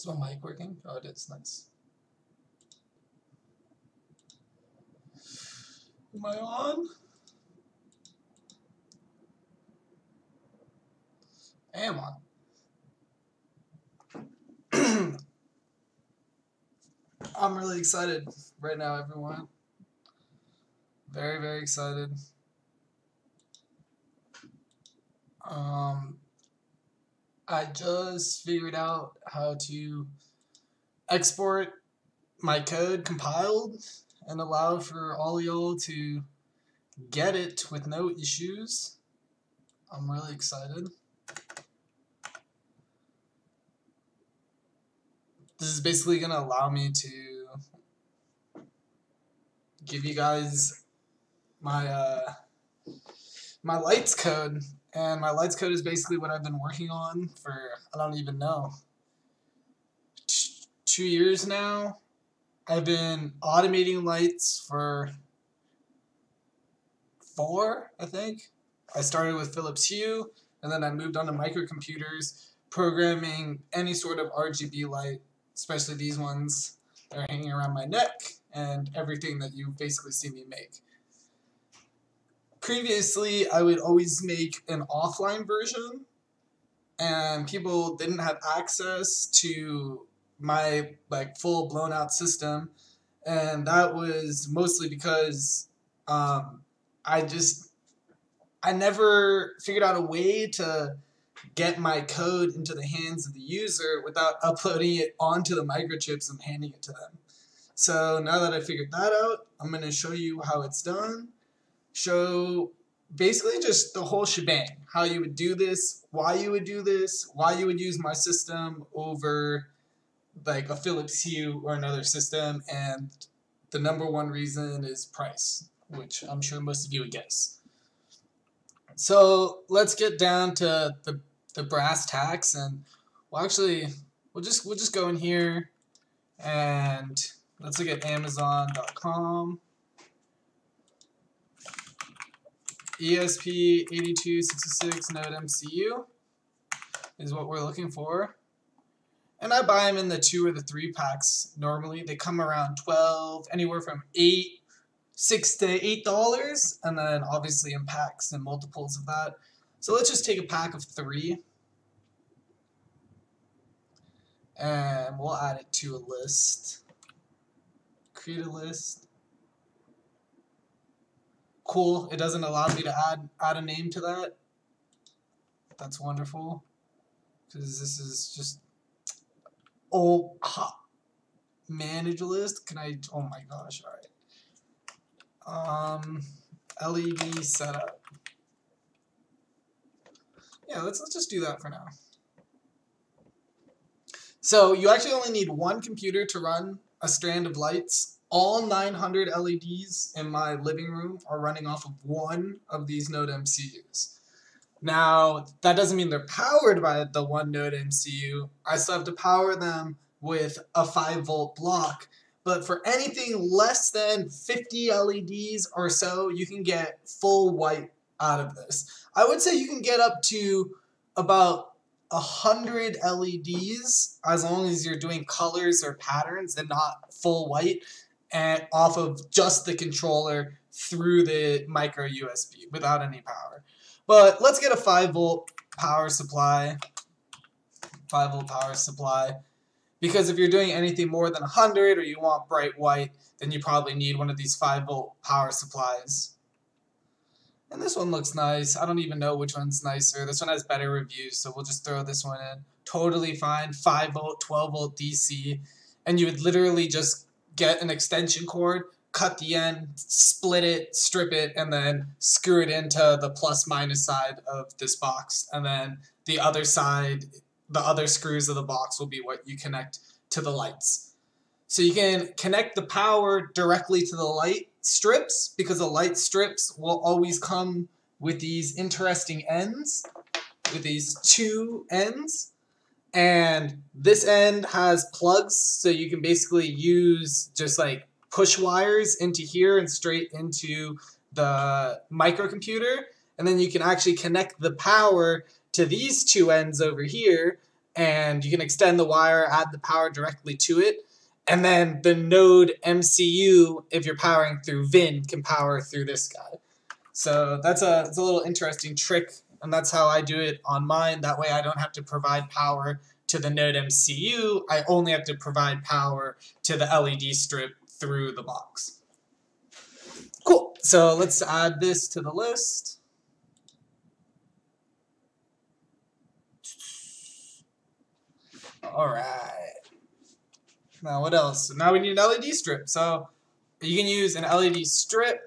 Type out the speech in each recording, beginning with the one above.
Is my mic working? Oh, it is. Nice. Am I on? I am on. I'm really excited right now, everyone. Very, very excited. I just figured out how to export my code compiled and allow for all y'all to get it with no issues. I'm really excited. This is basically going to allow me to give you guys my my lights code, and my lights code is basically what I've been working on for, I don't even know, 2 years now. I've been automating lights for 4, I think. I started with Philips Hue, and then I moved on to microcomputers, programming any sort of RGB light, especially these ones that are hanging around my neck, and everything that you basically see me make. Previously, I would always make an offline version, and people didn't have access to my full blown out system, and that was mostly because I never figured out a way to get my code into the hands of the user without uploading it onto the microchips and handing it to them. So now that I figured that out, I'm going to show you how it's done. Show basically just the whole shebang. How you would do this, why you would do this, why you would use my system over like a Philips Hue or another system, and the #1 reason is price, which I'm sure most of you would guess. So let's get down to the brass tacks, and we'll just go in here and let's look at Amazon.com. ESP8266 node MCU is what we're looking for. And I buy them in the 2 or the 3 packs normally. They come around 12, anywhere from $6 to $8, and then obviously in packs and multiples of that. So let's just take a pack of 3, and we'll add it to a list. Create a list. Cool, it doesn't allow me to add a name to that. That's wonderful, because this is just manage list. Can I? Oh my gosh! All right. LED setup. Yeah, let's just do that for now. So you actually only need 1 computer to run a strand of lights. All 900 LEDs in my living room are running off of 1 of these node MCUs. Now, that doesn't mean they're powered by the 1 node MCU. I still have to power them with a 5-volt block. But for anything less than 50 LEDs or so, you can get full white out of this. I would say you can get up to about 100 LEDs as long as you're doing colors or patterns and not full white, and off of just the controller through the micro USB without any power. But let's get a 5-volt power supply. 5-volt power supply. Because if you're doing anything more than 100 or you want bright white, then you probably need one of these 5-volt power supplies. And this one looks nice. I don't even know which one's nicer. This one has better reviews, so we'll just throw this one in. Totally fine. 5-volt, 12-volt DC. And you would literally just get an extension cord, cut the end, split it, strip it, and then screw it into the plus-minus side of this box. And then the other side, the other screws of the box will be what you connect to the lights. So you can connect the power directly to the light strips, because the light strips will always come with these interesting ends, with these 2 ends. And this end has plugs, so you can basically use just like push wires into here and straight into the microcomputer. And then you can actually connect the power to these 2 ends over here and you can extend the wire, add the power directly to it. And then the node MCU, if you're powering through VIN, can power through this guy. So it's a little interesting trick, and that's how I do it on mine. That way I don't have to provide power to the node MCU. I only have to provide power to the LED strip through the box. Cool. So let's add this to the list. All right. Now what else? So now we need an LED strip. So you can use an LED strip.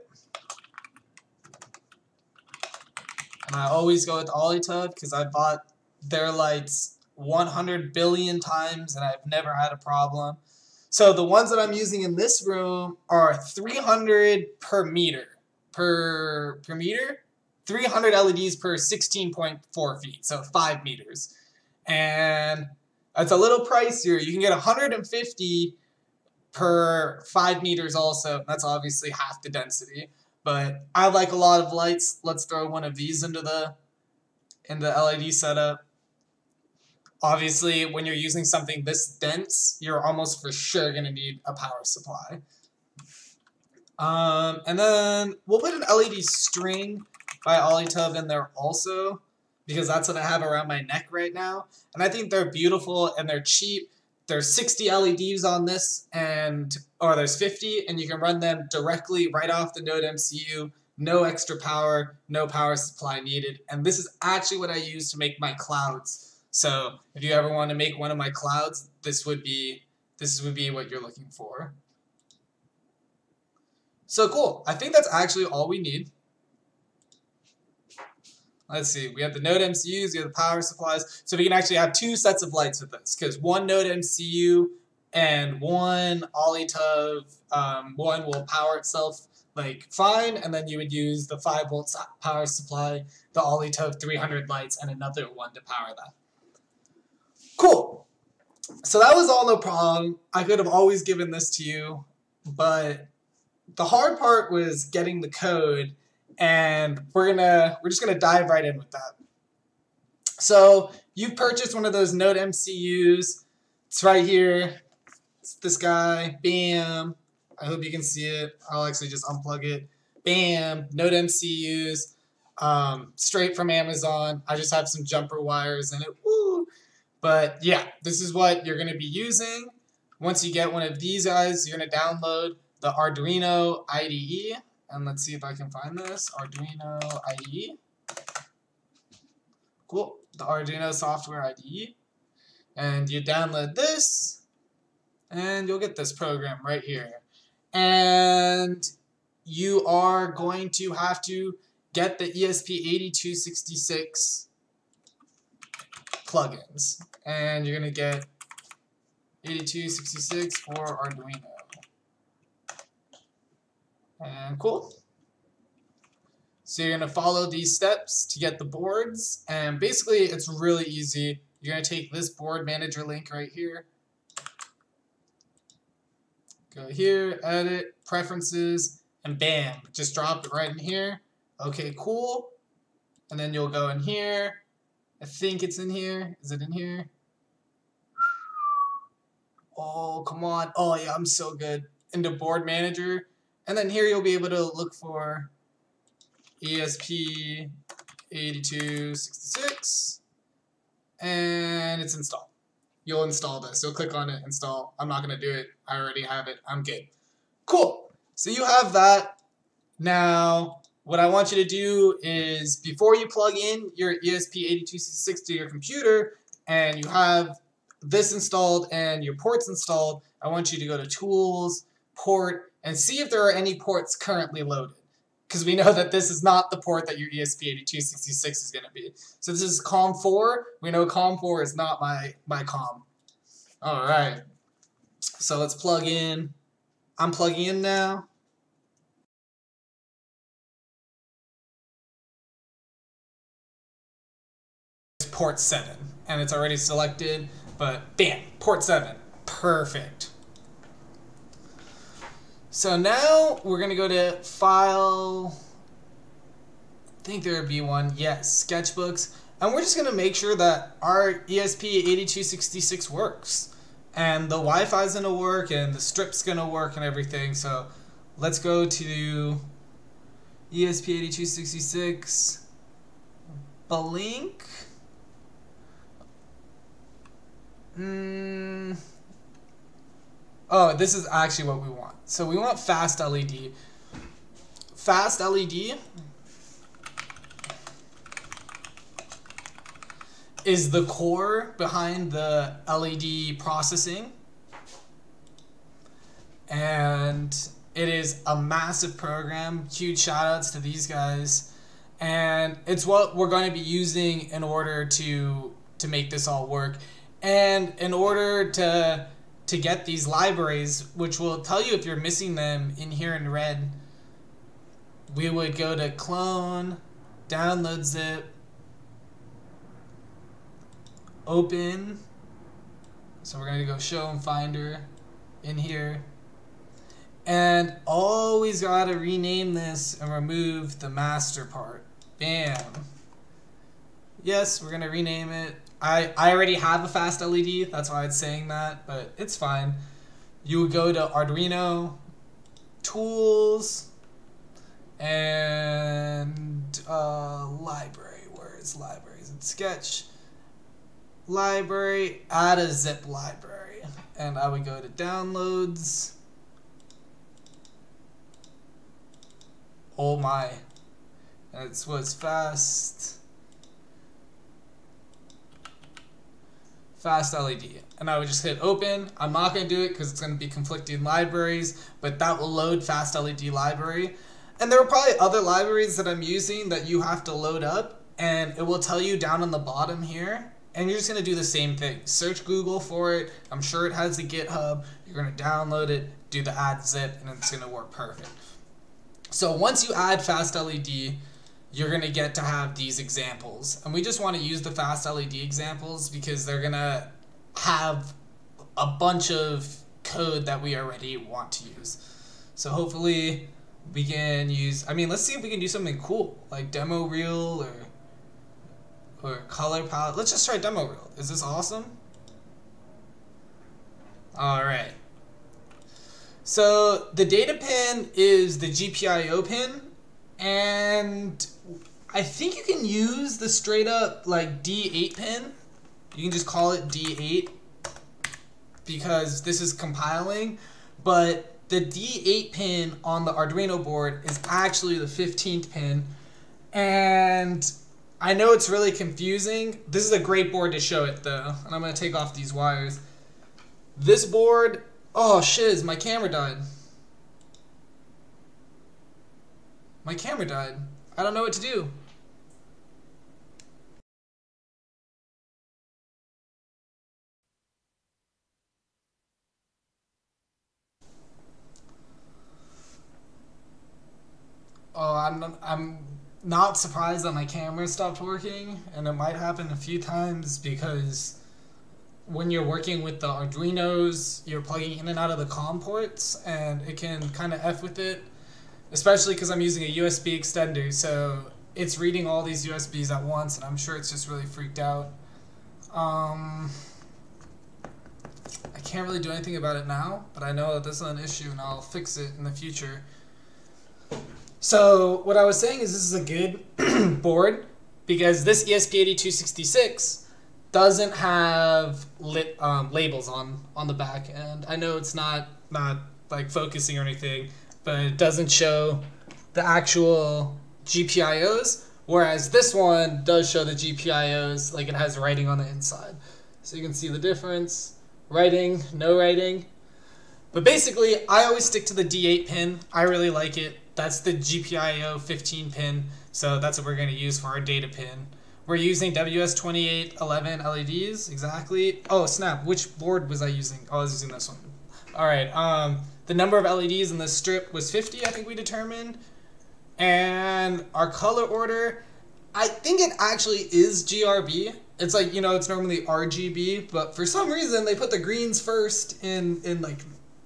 And I always go with Olitub because I bought their lights 100 billion times and I've never had a problem. So the ones that I'm using in this room are 300 per meter. Per meter? 300 LEDs per 16.4 feet, so 5 meters. And it's a little pricier. You can get 150 per 5 meters also. That's obviously half the density. But I like a lot of lights. Let's throw one of these into the LED setup. Obviously, when you're using something this dense, you're almost for sure going to need a power supply. And then we'll put an LED string by Olitub in there also, because that's what I have around my neck right now. And I think they're beautiful and they're cheap. There's 60 LEDs on this, or there's 50, and you can run them directly right off the node MCU. No extra power, no power supply needed. And this is actually what I use to make my clouds. So if you ever want to make one of my clouds, this would be what you're looking for. So cool. I think that's actually all we need. Let's see, we have the node MCUs, we have the power supplies, so we can actually have 2 sets of lights with this, because one node MCU and one Olitub, one will power itself like fine, and then you would use the 5 volt power supply, the Olitub 300 lights, and another one to power that. Cool. So that was all no problem. I could have always given this to you, but the hard part was getting the code. And we're just gonna dive right in with that. So you purchased one of those node MCUs. It's right here. It's this guy. Bam. I hope you can see it. I'll actually just unplug it. Bam. Node MCUs. Straight from Amazon. I just have some jumper wires in it. Woo. But yeah, this is what you're gonna be using. Once you get one of these guys, you're gonna download the Arduino IDE. And let's see if I can find this. Arduino IDE. Cool. The Arduino software IDE. And you download this. And you'll get this program right here. And you are going to have to get the ESP8266 plugins. And you're going to get 8266 for Arduino. And cool. So you're going to follow these steps to get the boards. And basically, it's really easy. You're going to take this board manager link right here. Go here, edit, preferences, and bam. Just drop it right in here. Okay, cool. And then you'll go in here. I think it's in here. Is it in here? Oh, come on. Oh, yeah, I'm so good. Into board manager. And then here you'll be able to look for ESP8266, and it's installed. You'll install this. You'll click on it, install. I'm not going to do it. I already have it. I'm good. Cool. So you have that. Now, what I want you to do is before you plug in your ESP8266 to your computer and you have this installed and your ports installed, I want you to go to Tools, Port, and see if there are any ports currently loaded. Because we know that this is not the port that your ESP8266 is going to be. So this is COM4. We know COM4 is not my COM. Alright. So let's plug in. I'm plugging in now. It's port 7. And it's already selected. But bam, port 7. Perfect. So now we're going to go to File, I think there would be one, yes, Sketchbooks, And we're just going to make sure that our ESP8266 works. And the Wi-Fi is going to work, and the strip's going to work, and everything. So let's go to ESP8266, blink. Oh, this is actually what we want. So we want fast LED. Fast LED is the core behind the LED processing. And it is a massive program. Huge shout outs to these guys. And it's what we're going to be using in order to make this all work. And in order to get these libraries, which will tell you if you're missing them in here in red, we would go to clone, download zip, open. So we're going to go show and finder in here. And always got to rename this and remove the master part. Bam. Yes, we're going to rename it. I already have a fast LED, that's why it's saying that, but it's fine. You would go to Arduino, Tools, and Library. Where is Libraries? It's Sketch. Library, add a zip library. And I would go to Downloads. Oh my. And it was fast LED. And I would just hit open. I'm not going to do it because it's going to be conflicting libraries, but that will load fast LED library. And there are probably other libraries that I'm using that you have to load up, and it will tell you down on the bottom here. And you're just going to do the same thing. Search Google for it. I'm sure it has the GitHub. You're going to download it, do the add zip, and it's going to work perfect. So once you add fast LED, you're going to get to have these examples. And we just want to use the fast LED examples because they're going to have a bunch of code that we already want to use. So hopefully we can use, I mean, let's see if we can do something cool, like demo reel or color palette. Let's just try demo reel. Is this awesome? All right. So the data pin is the GPIO pin, and I think you can use the straight up like D8 pin. You can just call it D8 because this is compiling, but the D8 pin on the Arduino board is actually the 15th pin, and I know it's really confusing. This is a great board to show it though, and I'm going to take off these wires. This board, oh shiz, my camera died. My camera died. I don't know what to do. Oh, I'm not surprised that my camera stopped working, and it might happen a few times because when you're working with the Arduinos, you're plugging in and out of the COM ports, and it can kind of F with it, especially because I'm using a USB extender, so it's reading all these USBs at once, and I'm sure it's just really freaked out. I can't really do anything about it now, but I know that this is an issue, and I'll fix it in the future. So what I was saying is this is a good board because this ESP8266 doesn't have labels on the back, and I know it's not like focusing or anything, but it doesn't show the actual GPIOs, whereas this one does show the GPIOs, like it has writing on the inside. So you can see the difference, writing, no writing. But basically, I always stick to the D8 pin. I really like it. That's the GPIO 15 pin, so that's what we're going to use for our data pin. We're using WS2811 LEDs, exactly. Oh, snap, which board was I using? Oh, I was using this one. All right, the number of LEDs in this strip was 50, I think we determined. And our color order, I think it actually is GRB. It's like, you know, it's normally RGB, but for some reason they put the greens first in like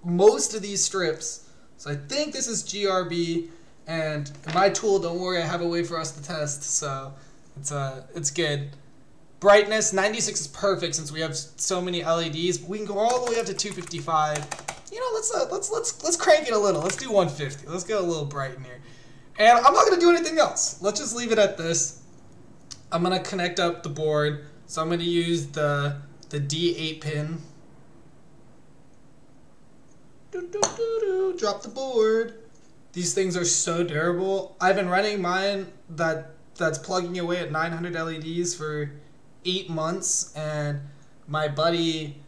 most of these strips. So I think this is GRB, and in my tool, don't worry, I have a way for us to test, so it's good. Brightness, 96 is perfect since we have so many LEDs. We can go all the way up to 255. You know, let's crank it a little. Let's do 150. Let's get a little bright in here. And I'm not gonna do anything else. Let's just leave it at this. I'm gonna connect up the board. So I'm gonna use the D8 pin. Drop the board. These things are so durable. I've been running mine that's plugging away at 900 LEDs for 8 months, and my buddy,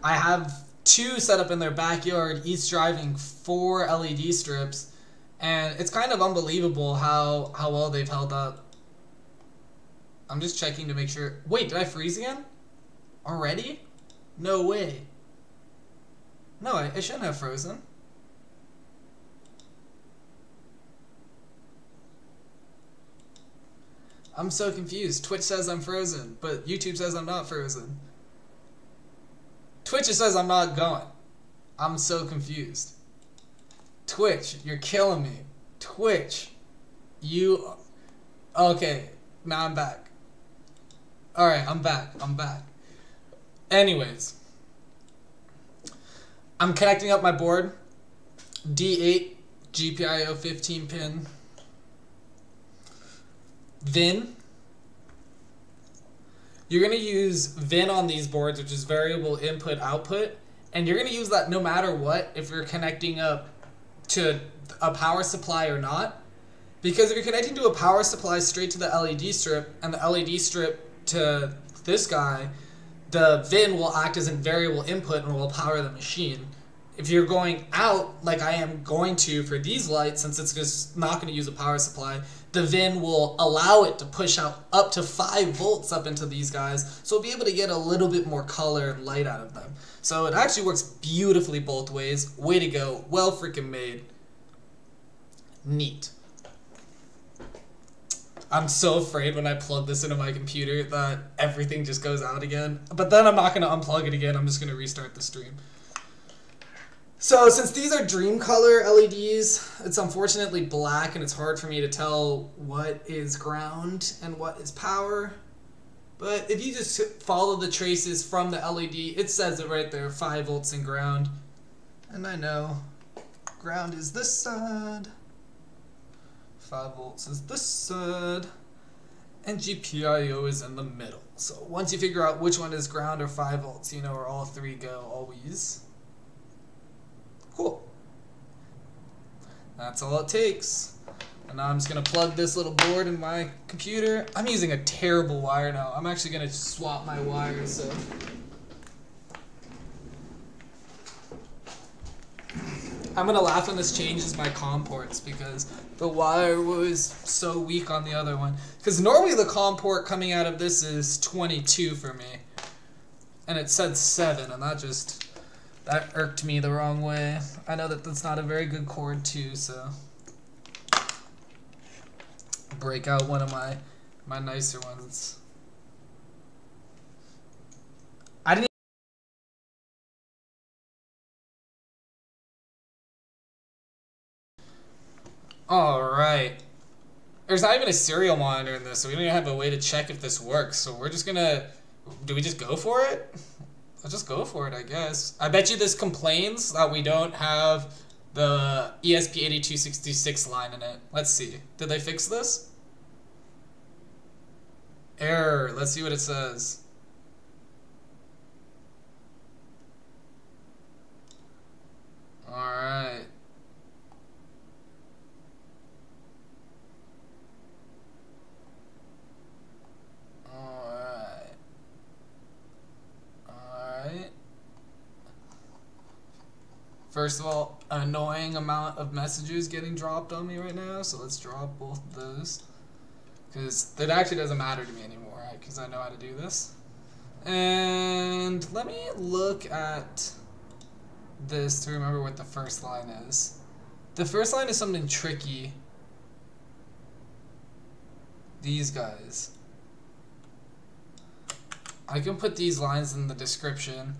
I have 2 set up in their backyard, each driving 4 LED strips, and it's kind of unbelievable how well they've held up. I'm just checking to make sure. Wait, did I freeze again? Already? No way. No, I shouldn't have frozen. I'm so confused. Twitch says I'm frozen, but YouTube says I'm not frozen. Twitch says I'm not going. I'm so confused. Twitch, you're killing me. Twitch, you... Okay, now I'm back. Alright, I'm back. Anyways. I'm connecting up my board. D8, GPIO 15 pin. VIN. You're going to use VIN on these boards, which is variable input output, and you're going to use that no matter what, if you're connecting up to a power supply or not. Because if you're connecting to a power supply straight to the LED strip, and the LED strip to this guy, the VIN will act as a variable input and will power the machine. If you're going out, like I am going to for these lights, since it's just not going to use a power supply, the VIN will allow it to push out up to 5 volts up into these guys, so we'll be able to get a little bit more color and light out of them. So it actually works beautifully both ways. Way to go. Well freaking made. Neat. I'm so afraid when I plug this into my computer that everything just goes out again. But then I'm not going to unplug it again. I'm just going to restart the stream. So since these are dream color LEDs, it's unfortunately black and it's hard for me to tell what is ground and what is power. But if you just follow the traces from the LED, it says it right there, 5 volts in ground. And I know ground is this side, 5 volts is this side, and GPIO is in the middle. So once you figure out which one is ground or 5 volts, you know where all 3 go always. Cool. That's all it takes. And now I'm just going to plug this little board in my computer. I'm using a terrible wire now. I'm actually going to swap my wires. So I'm going to laugh when this changes my COM ports because the wire was so weak on the other one. Because normally the COM port coming out of this is 22 for me. And it said 7, and that irked me the wrong way. I know that that's not a very good cord too, so break out one of my nicer ones. I didn't. All right. There's not even a serial monitor in this, so we don't even have a way to check if this works. So we're just gonna. Do we just go for it? Let's just go for it, I guess. I bet you this complains that we don't have the ESP8266 line in it. Let's see. Did they fix this? Error. Let's see what it says. Alright. First of all, an annoying amount of messages getting dropped on me right now, so let's drop both of those. Because it actually doesn't matter to me anymore, right? Because I know how to do this. And let me look at this to remember what the first line is. The first line is something tricky. These guys. I can put these lines in the description.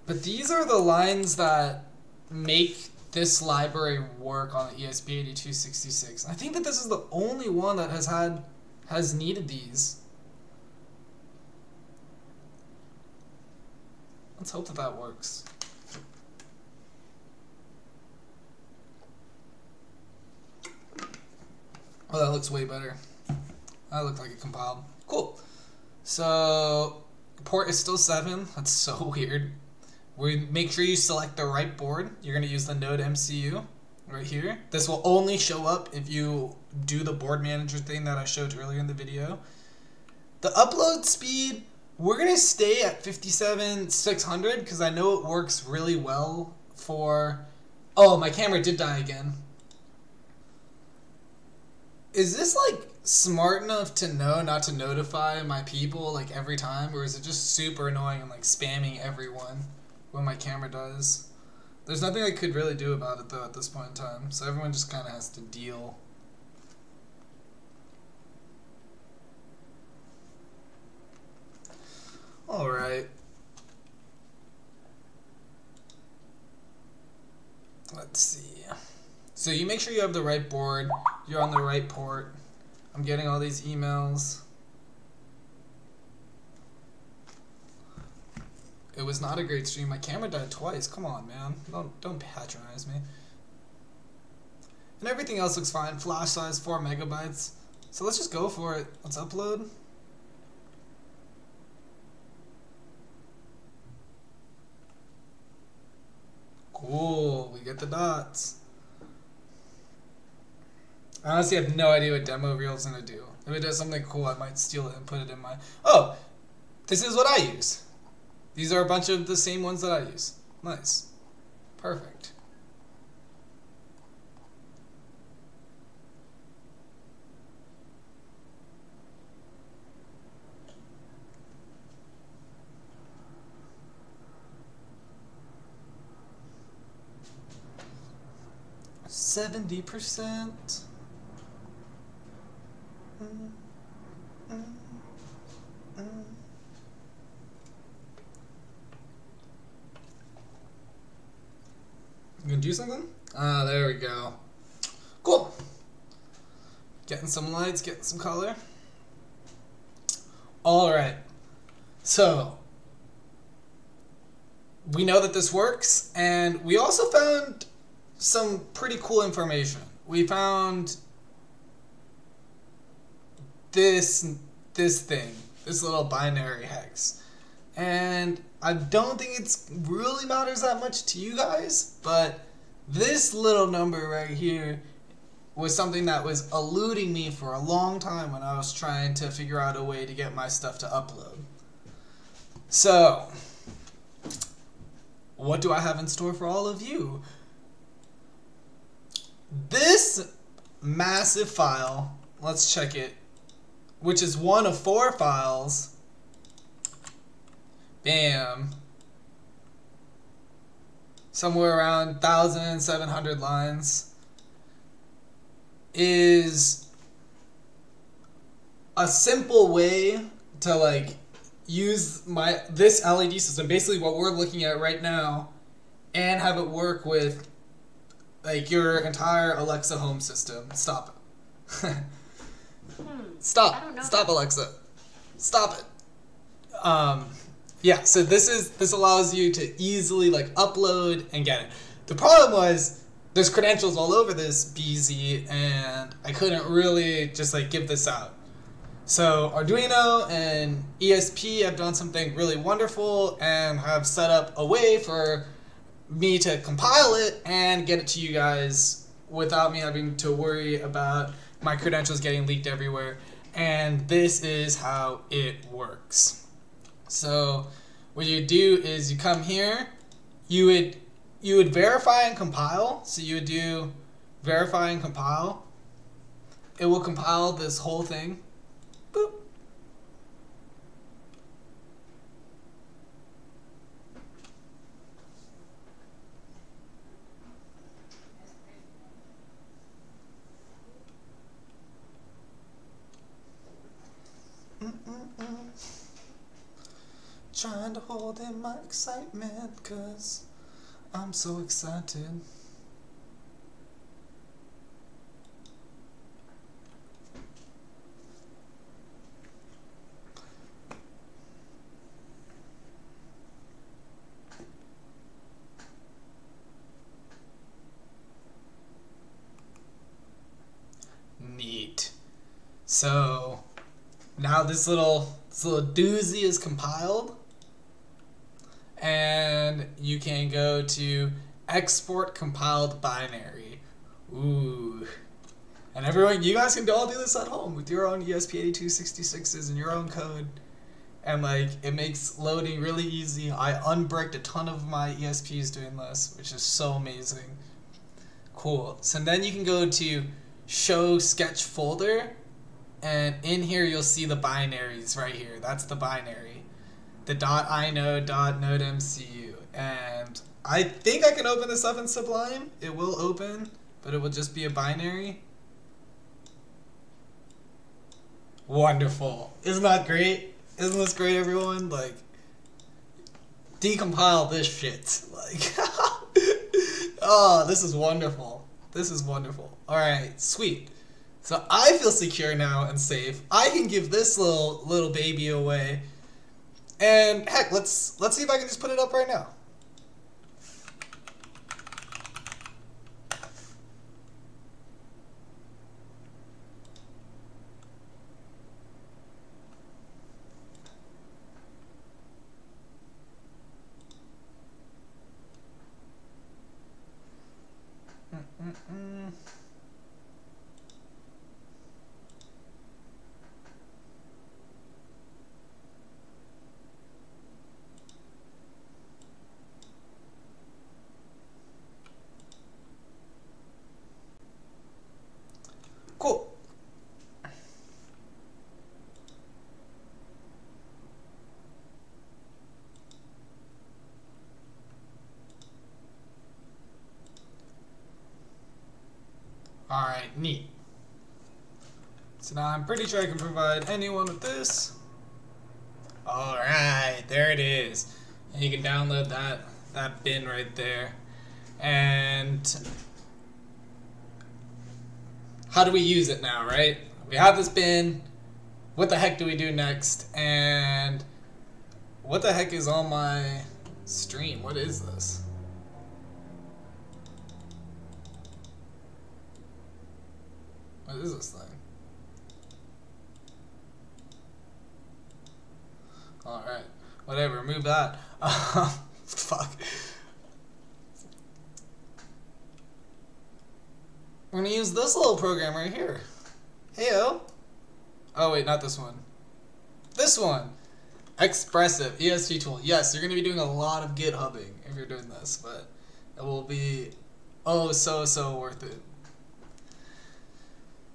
But these are the lines that make this library work on the ESP8266. I think that this is the only one that has needed these. Let's hope that that works. Oh, that looks way better. That looked like it compiled. Cool. So, port is still 7. That's so weird. Make sure you select the right board. You're going to use the Node MCU right here. This will only show up if you do the board manager thing that I showed earlier in the video. The upload speed, we're going to stay at 57,600 because I know it works really well for... Oh, my camera did die again. Is this like smart enough to know not to notify my people like every time, or is it just super annoying and like spamming everyone when my camera does? There's nothing I could really do about it though at this point in time, so everyone just kind of has to deal. Alright. Let's see. So you make sure you have the right board, you're on the right port. I'm getting all these emails. It was not a great stream. My camera died twice. Come on, man. Don't patronize me. And everything else looks fine. Flash size 4 megabytes. So let's just go for it. Let's upload. Cool. We get the dots. I honestly have no idea what demo reel is going to do. If it does something cool, I might steal it and put it in my... Oh! This is what I use. These are a bunch of the same ones that I use. Nice. Perfect. %70%. You gonna do something? Ah, there we go. Cool. Getting some lights, getting some color. Alright. So, we know that this works, and we also found some pretty cool information. We found this thing, this little binary hex. And I don't think it's really matters that much to you guys, but this little number right here was something that was eluding me for a long time when I was trying to figure out a way to get my stuff to upload. So, what do I have in store for all of you? This massive file, let's check it, which is one of 4 files. Bam. Somewhere around 1,700 lines, is a simple way to like use this LED system, basically what we're looking at right now, and have it work with like your entire Alexa home system. Stop it. Stop Alexa. Stop it. Yeah, so this allows you to easily like upload and get it. The problem was there's credentials all over this BZ, and I couldn't really just like give this out. So Arduino and ESP have done something really wonderful and have set up a way for me to compile it and get it to you guys without me having to worry about my credentials getting leaked everywhere. And this is how it works. So what you do is you come here, you would verify and compile. So you would do verify and compile. It will compile this whole thing. Boop. Trying to hold in my excitement, 'cause I'm so excited. So now this little doozy is compiled, and you can go to export compiled binary. Ooh. And everyone, you guys can all do this at home with your own ESP8266s and your own code. And like, it makes loading really easy. I unbricked a ton of my ESPs doing this, which is so amazing. Cool. So then you can go to show sketch folder, and in here you'll see the binaries right here. That's the binary. The .inode.nodemcu. And I think I can open this up in Sublime. It will open, but it will just be a binary. Wonderful. Isn't that great? Isn't this great, everyone? Like, decompile this shit. Like, oh, this is wonderful. This is wonderful. Alright, sweet. So I feel secure now and safe. I can give this little baby away. And heck, let's see if I can just put it up right now. Cool. Alright, neat. So now I'm pretty sure I can provide anyone with this. Alright, there it is. And you can download that bin right there. And how do we use it now, right? We have this bin. What the heck do we do next? And what the heck is on my stream? What is this? What is this thing? Alright. Whatever, remove that. Fuck. We're gonna use this little program right here. Heyo. Oh wait, not this one. This one. Expressive ESP tool. Yes, you're gonna be doing a lot of GitHubbing if you're doing this, but it will be oh so worth it.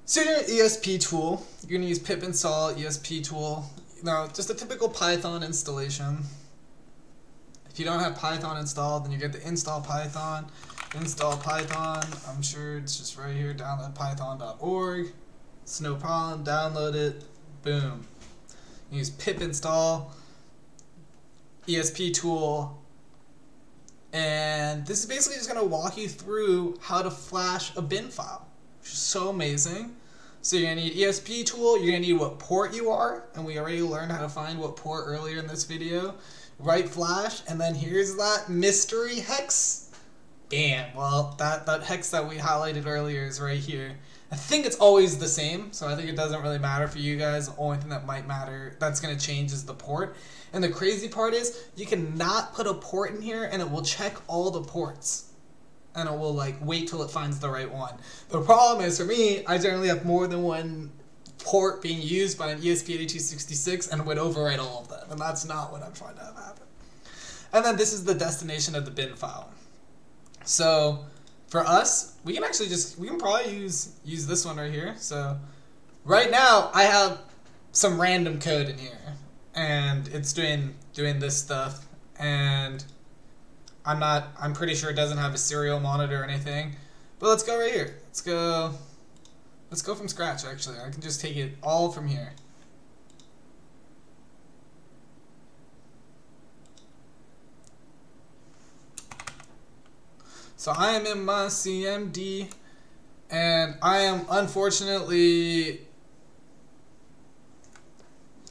So your ESP tool, you're gonna use pip install ESP tool. Now, just a typical Python installation. If you don't have Python installed, then you get the install Python. Install Python, I'm sure it's just right here, download python.org. It's no problem, download it, boom. Use pip install, ESP tool, and this is basically just going to walk you through how to flash a bin file, which is so amazing. So you're going to need ESP tool, you're going to need what port you are, and we already learned how to find what port earlier in this video. Write flash, and then here's that mystery hex. Bam, well, that hex that we highlighted earlier is right here. I think it's always the same, so I think it doesn't really matter for you guys. The only thing that might matter, that's going to change, is the port. And the crazy part is, you cannot put a port in here and it will check all the ports. And it will like wait till it finds the right one. The problem is, for me, I generally have more than one port being used by an ESP8266 and would overwrite all of them. And that's not what I'm trying to have happen. And then this is the destination of the bin file. So for us, we can actually we can probably use this one right here. So right now I have some random code in here and it's doing this stuff, and I'm pretty sure it doesn't have a serial monitor or anything. But let's go right here. Let's go from scratch actually. I can just take it all from here. So I am in my CMD, and I am unfortunately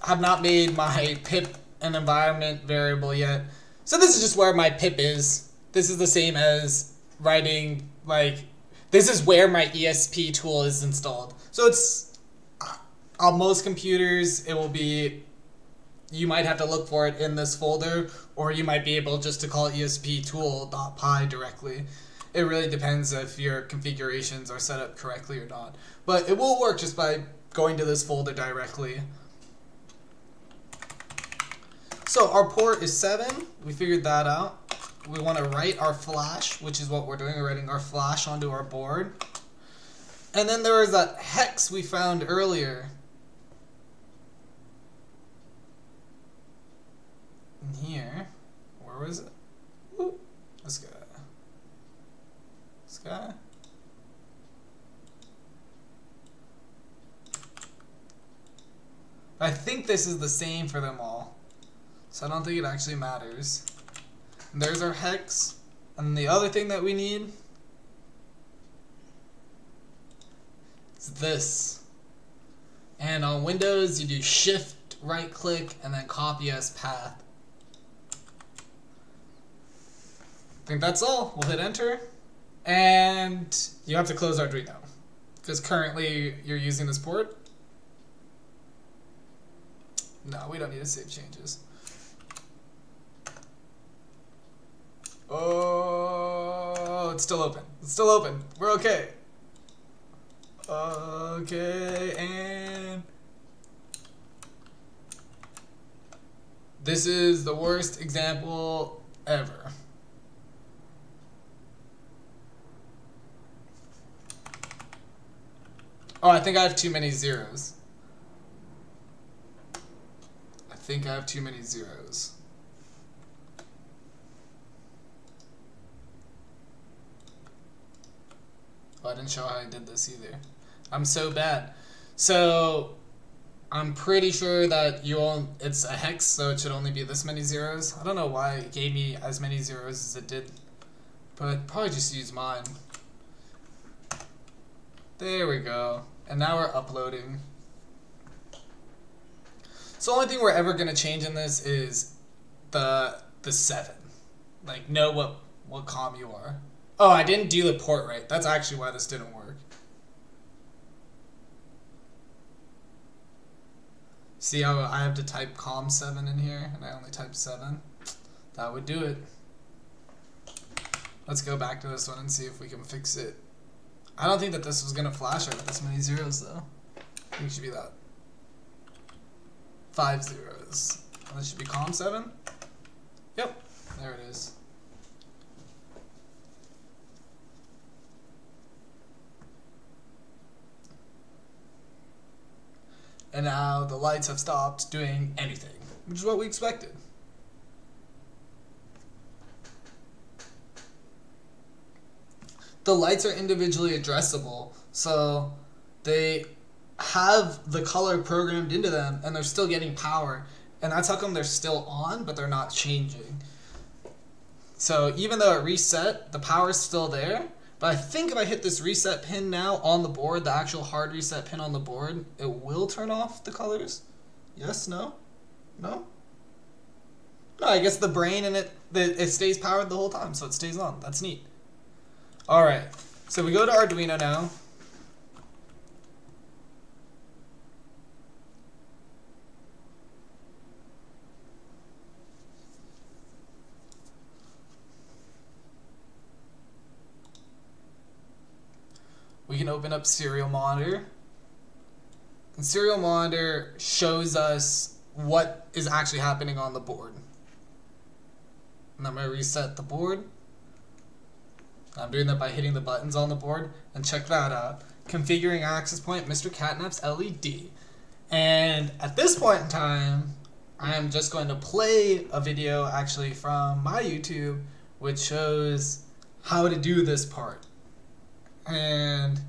have not made my pip an environment variable yet. So this is just where my pip is. This is the same as writing, like, this is where my ESP tool is installed. So it's On most computers, it will be, you might have to look for it in this folder, or you might be able just to call esptool.py directly. It really depends if your configurations are set up correctly or not. But it will work just by going to this folder directly. So our port is 7. We figured that out. We want to write our flash, which is what we're doing. We're writing our flash onto our board. And then there was that hex we found earlier. In here. Where was it? Ooh, this guy. This guy. I think this is the same for them all. So I don't think it actually matters. And there's our hex. And the other thing that we need is this. And on Windows, you do Shift, right click, and then copy as path. I think that's all. We'll hit enter. And you have to close Arduino, because currently you're using this port. No, we don't need to save changes. Oh, it's still open. It's still open. We're okay. Okay, and this is the worst example ever. Oh, I think I have too many zeros. I think I have too many zeros. Oh, I didn't show how I did this either. I'm so bad. So I'm pretty sure that it's a hex, so it should only be this many zeros. I don't know why it gave me as many zeros as it did, but I'd probably just use mine. There we go. And now we're uploading. So the only thing we're ever going to change in this is the 7. Like, know what COM you are. Oh, I didn't do the port right. That's actually why this didn't work. See how I have to type COM7 in here, and I only type 7? That would do it. Let's go back to this one and see if we can fix it. I don't think that this was going to flash out with this many zeros, though. I think it should be that. 5 zeros. And this should be COM7? Yep, there it is. And now the lights have stopped doing anything, which is what we expected. The lights are individually addressable, so they have the color programmed into them, and they're still getting power. And that's how come they're still on, but they're not changing. So even though it reset, the power's still there. But I think if I hit this reset pin now on the board, the actual hard reset pin on the board, it will turn off the colors. Yes? No? No? No, I guess the brain in it stays powered the whole time, so it stays on. That's neat. Alright, so we go to Arduino now. We can open up Serial Monitor. And Serial Monitor shows us what is actually happening on the board. And I'm going to reset the board. I'm doing that by hitting the buttons on the board, and check that out. Configuring access point, Mr. CatNaps LED. And at this point in time, I'm just going to play a video actually from my YouTube, which shows how to do this part. And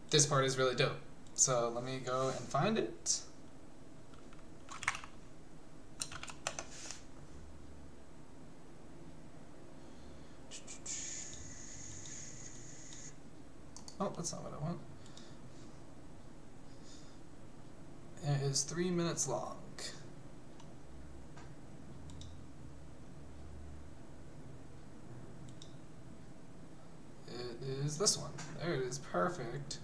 this part is really dope. So let me go and find it. Oh, that's not what I want. It is 3 minutes long. It is this one. There it is, perfect.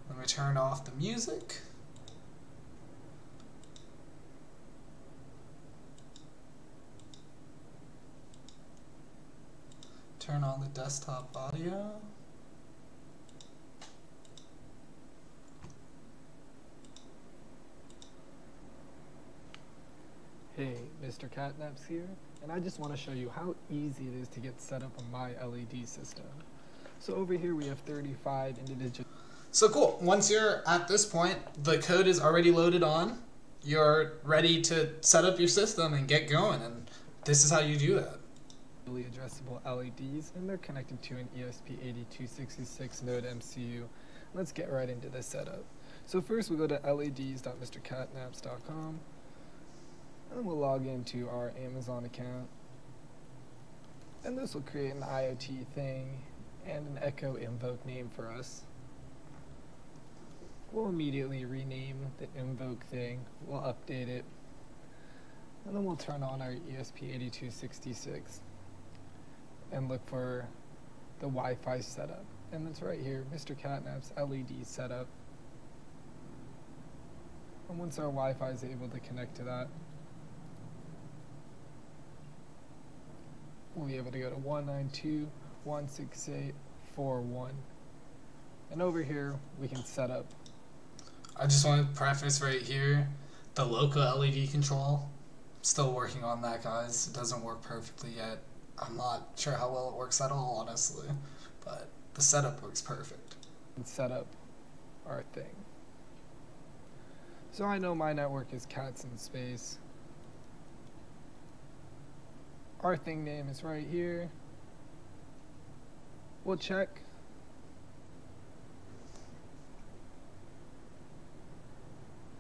Let me turn off the music. Turn on the desktop audio. Hey, Mr. CatNaps here, and I just want to show you how easy it is to get set up on my LED system. So over here we have 35 individual. So cool, once you're at this point, the code is already loaded on, you're ready to set up your system and get going, and this is how you do that. Addressable LEDs, and they're connected to an ESP8266 node MCU. Let's get right into this setup. So first we go to leds.mrcatnaps.com, and we'll log into our Amazon account, and this will create an IoT thing and an Echo Invoke name for us. We'll immediately rename the Invoke thing, we'll update it, and then we'll turn on our ESP8266 and look for the Wi-Fi setup. And that's right here, Mr. CatNaps LED setup. And once our Wi-Fi is able to connect to that, we'll be able to go to 192.168.4.1. And over here, we can set up. I just want to preface right here, the local LED control, I'm still working on that, guys. It doesn't work perfectly yet. I'm not sure how well it works at all, honestly, but the setup works perfect. And set up our thing. So I know my network is Cats in Space. Our thing name is right here. We'll check.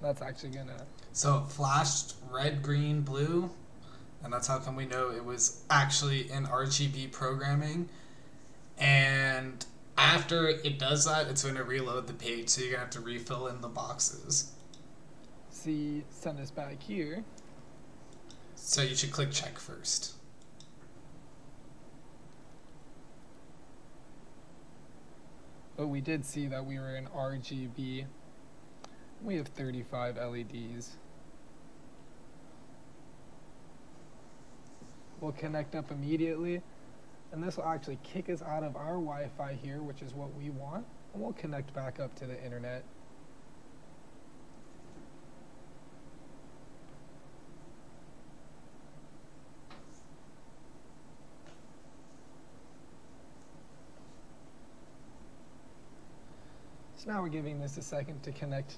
That's actually gonna. So it flashed red, green, blue, and that's how come we know it was actually in RGB programming. And after it does that, it's going to reload the page, so you're going to have to refill in the boxes. See, send us back here. So you should click check first. But we did see that we were in RGB. We have 35 LEDs. We'll connect up immediately, and this will actually kick us out of our Wi-Fi here, which is what we want, and we'll connect back up to the internet. So now we're giving this a second to connect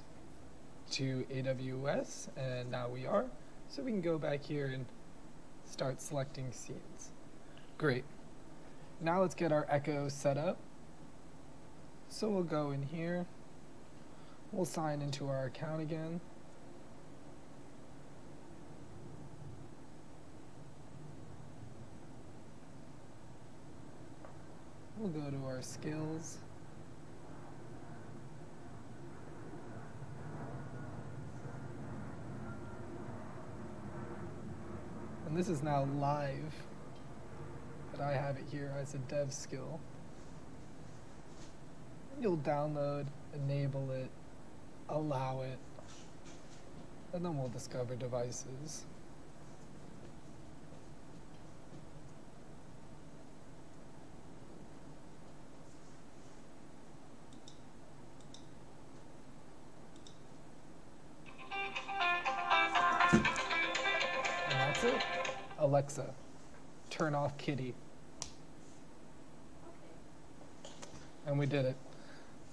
to AWS, and now we are. So we can go back here and start selecting scenes. Great. Now let's get our Echo set up. So we'll go in here. We'll sign into our account again. We'll go to our skills. And this is now live, but I have it here as a dev skill. You'll download, enable it, allow it, and then we'll discover devices. And that's it. Alexa, turn off Kitty. And we did it.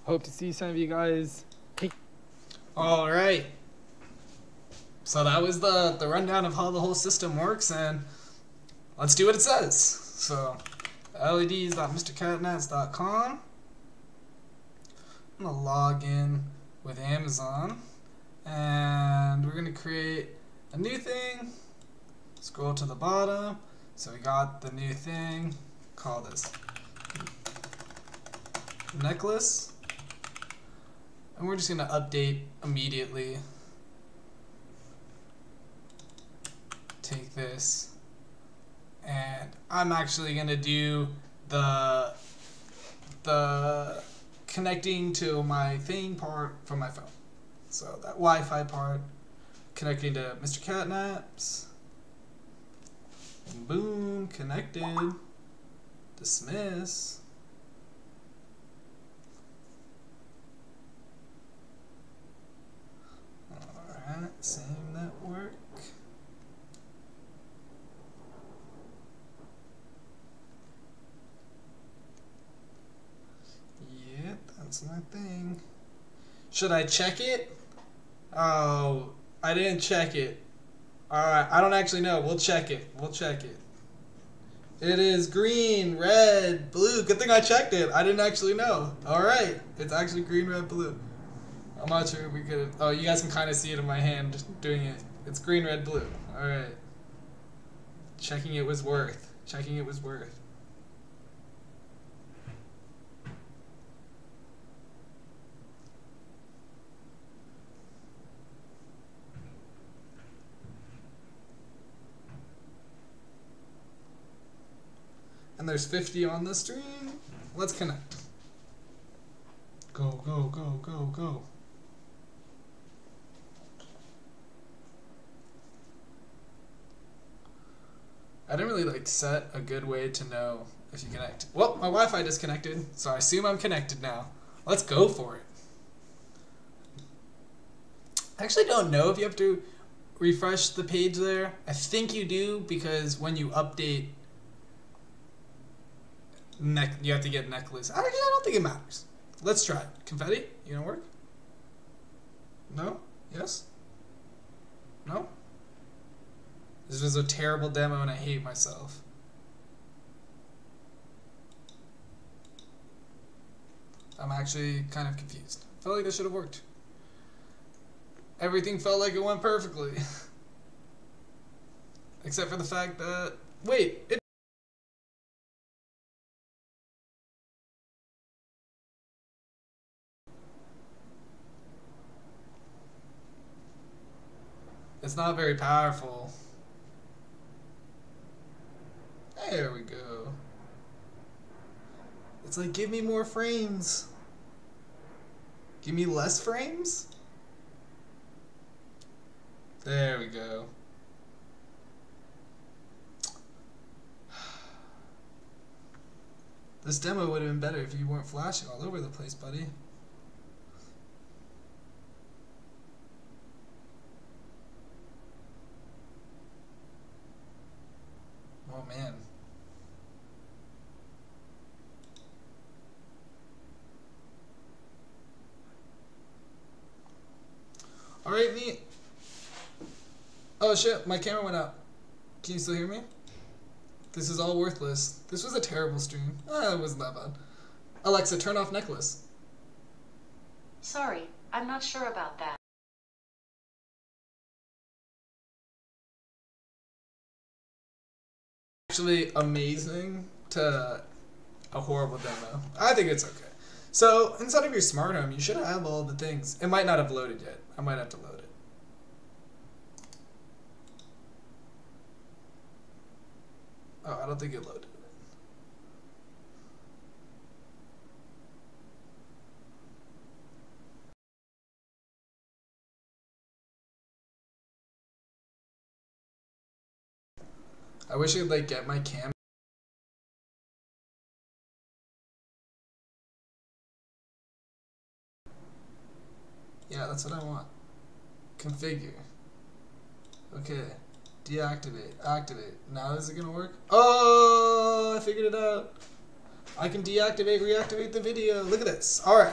Hope to see some of you guys. All right. So that was the rundown of how the whole system works, and let's do what it says. So leds.mrcatnaps.com. I'm going to log in with Amazon, and we're going to create a new thing. Scroll to the bottom. So we got the new thing. Call this necklace. And we're just going to update immediately. Take this. And I'm actually going to do the connecting to my thing part from my phone. So that Wi-Fi part, connecting to Mr. CatNaps. Boom, connected. Dismiss. Alright, same network. Yep, that's my thing. Should I check it? Oh, I didn't check it. Alright, I don't actually know. We'll check it. We'll check it. It is green, red, blue. Good thing I checked it. I didn't actually know. Alright, it's actually green, red, blue. I'm not sure if we could. Oh, you guys can kind of see it in my hand doing it. It's green, red, blue. Alright. Checking it was worth. Checking it was worth. And there's 50 on the stream. Let's connect. Go, go, go, go, go. I didn't really like set a good way to know if you connect. Well, my Wi-Fi disconnected, so I assume I'm connected now. Let's go for it. I actually don't know if you have to refresh the page there. I think you do, because when you update you have to get necklace. I don't think it matters. Let's try it. Confetti, you gonna work? No? Yes? No? This was a terrible demo and I hate myself. I'm actually kind of confused. I felt like this should have worked. Everything felt like it went perfectly. Except for the fact that... Wait, it... It's not very powerful. There we go. It's like, give me more frames. Give me less frames? There we go. This demo would have been better if you weren't flashing all over the place, buddy. Oh man. Alright, neat. Oh shit, my camera went out. Can you still hear me? This is all worthless. This was a terrible stream. It wasn't that bad. Alexa, turn off necklace. Sorry, I'm not sure about that. Actually amazing to a horrible demo. I think it's okay. So inside of your smart home, you should have all the things. It might not have loaded yet. I might have to load it. Oh, I don't think it loaded. I wish I could like get my cam. Yeah, that's what I want. Configure. Okay. Deactivate. Activate. Now is it gonna work? Oh, I figured it out. I can deactivate, reactivate the video. Look at this. Alright.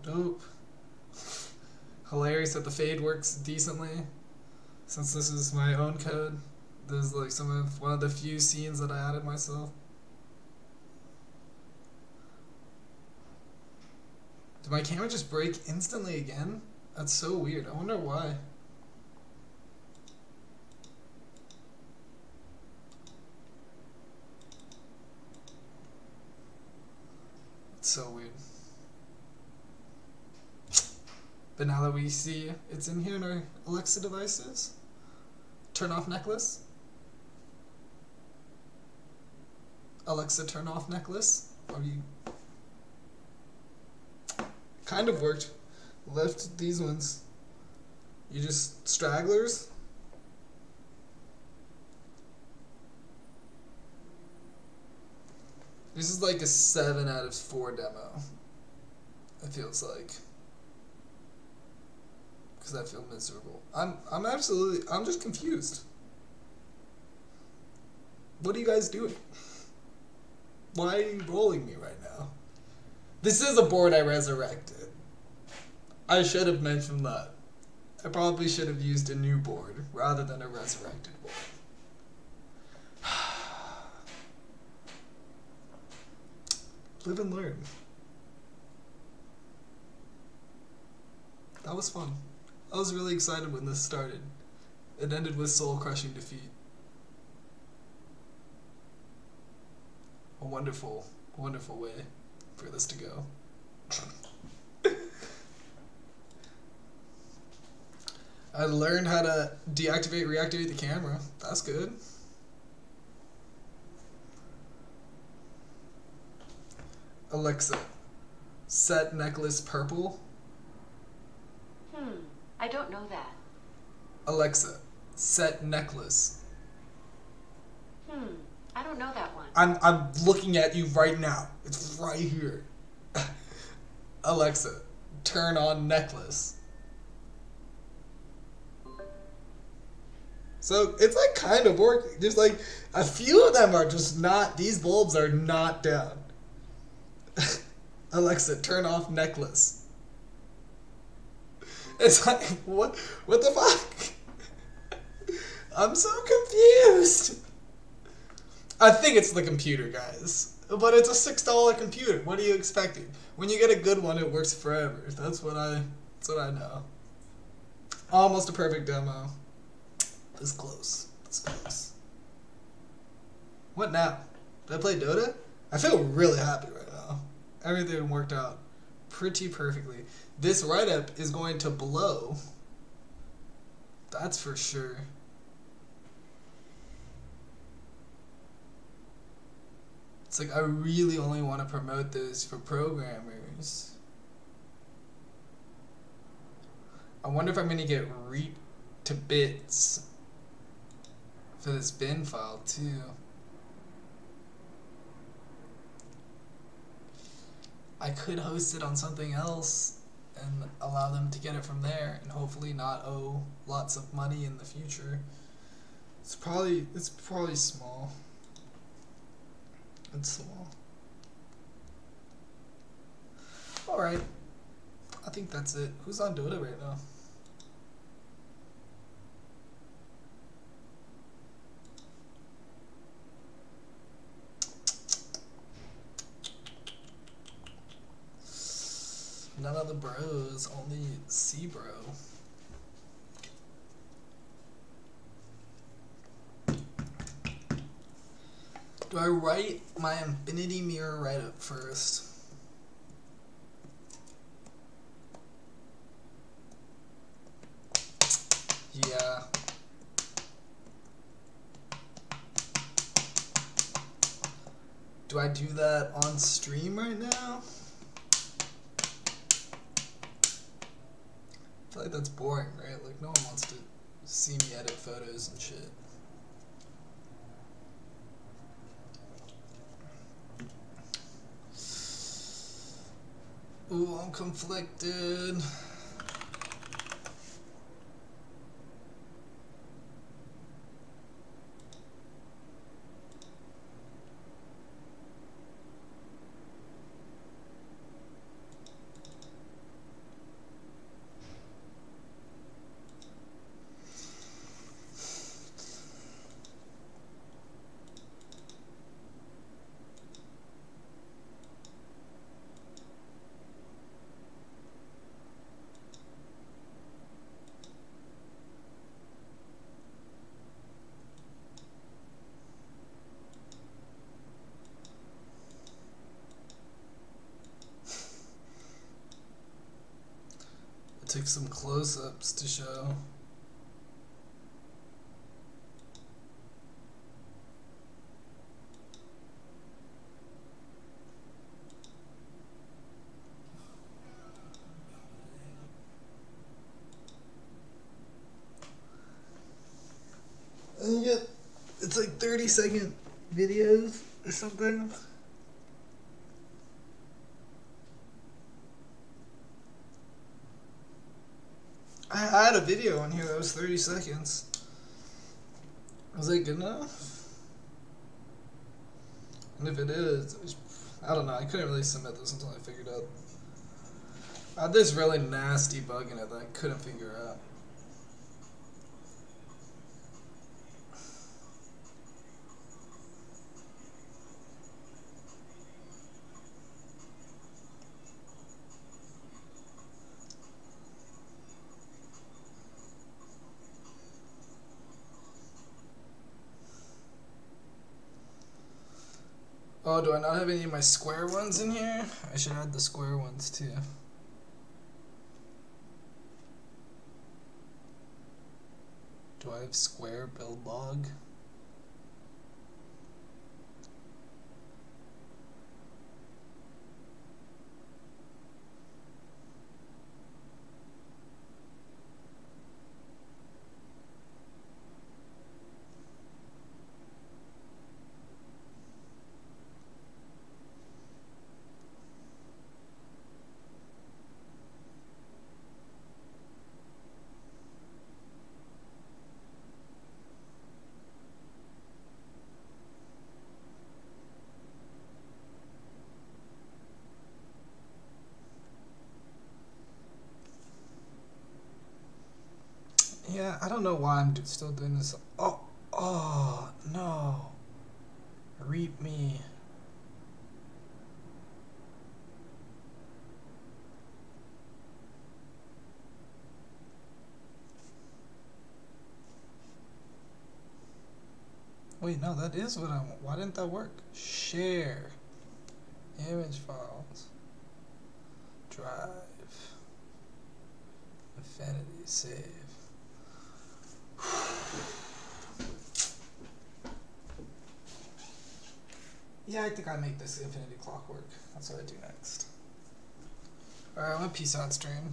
Dope. Hilarious that the fade works decently. Since this is my own code. This is like one of the few scenes that I added myself. Did my camera just break instantly again? That's so weird. I wonder why. It's so weird. But now that we see it's in here in our Alexa devices, turn off necklace. Alexa, turn off necklace. Are you? Kind of worked. Left these ones. You just stragglers. This is like a 7 out of 4 demo. It feels like. Because I feel miserable. I'm just confused. What are you guys doing? Why are you rolling me right now? This is a board I resurrected. I should have mentioned that. I probably should have used a new board rather than a resurrected board. Live and learn. That was fun. I was really excited when this started. It ended with soul-crushing defeat. A wonderful, wonderful way for this to go. I learned how to deactivate, reactivate the camera. That's good. Alexa, set necklace purple. I don't know that. Alexa, set necklace. I don't know that one. I'm looking at you right now. It's right here. Alexa, turn on necklace. So it's like kind of working. There's like a few of them are just not, these bulbs are not down. Alexa, turn off necklace. It's like, what the fuck? I'm so confused. I think it's the computer, guys. But it's a $6 computer. What are you expecting? When you get a good one, it works forever. That's what I know. Almost a perfect demo. This close. This close. What now? Did I play Dota? I feel really happy right now. Everything worked out pretty perfectly. This write-up is going to blow. That's for sure. It's like I really only want to promote this for programmers. I wonder if I'm going to get reaped to bits for this bin file too. I could host it on something else and allow them to get it from there and hopefully not owe lots of money in the future. It's probably small. It's small. Alright. I think that's it. Who's on Dota right now? None of the bros, only C-bro. Do I write my Infinity Mirror write-up first? Yeah. Do I do that on stream right now? I feel like that's boring, right? Like, no one wants to see me edit photos and shit. Ooh, I'm conflicted. Take some close-ups to show. And you get, it's like 30-second videos or something. I had a video on here that was 30 seconds. Was that good enough? And if it is, I don't know, I couldn't really submit this until I figured out. I had this really nasty bug in it that I couldn't figure out. Oh, do I not have any of my square ones in here? I should add the square ones too. Do I have square build log? Yeah, I don't know why I'm still doing this. Oh, no. Reap me. Wait, no, that is what I want. Why didn't that work? Share. Image files. Drive. Affinity. Save. Yeah, I think I make this infinity clock work. That's what I do next. Alright, I'm gonna peace out stream.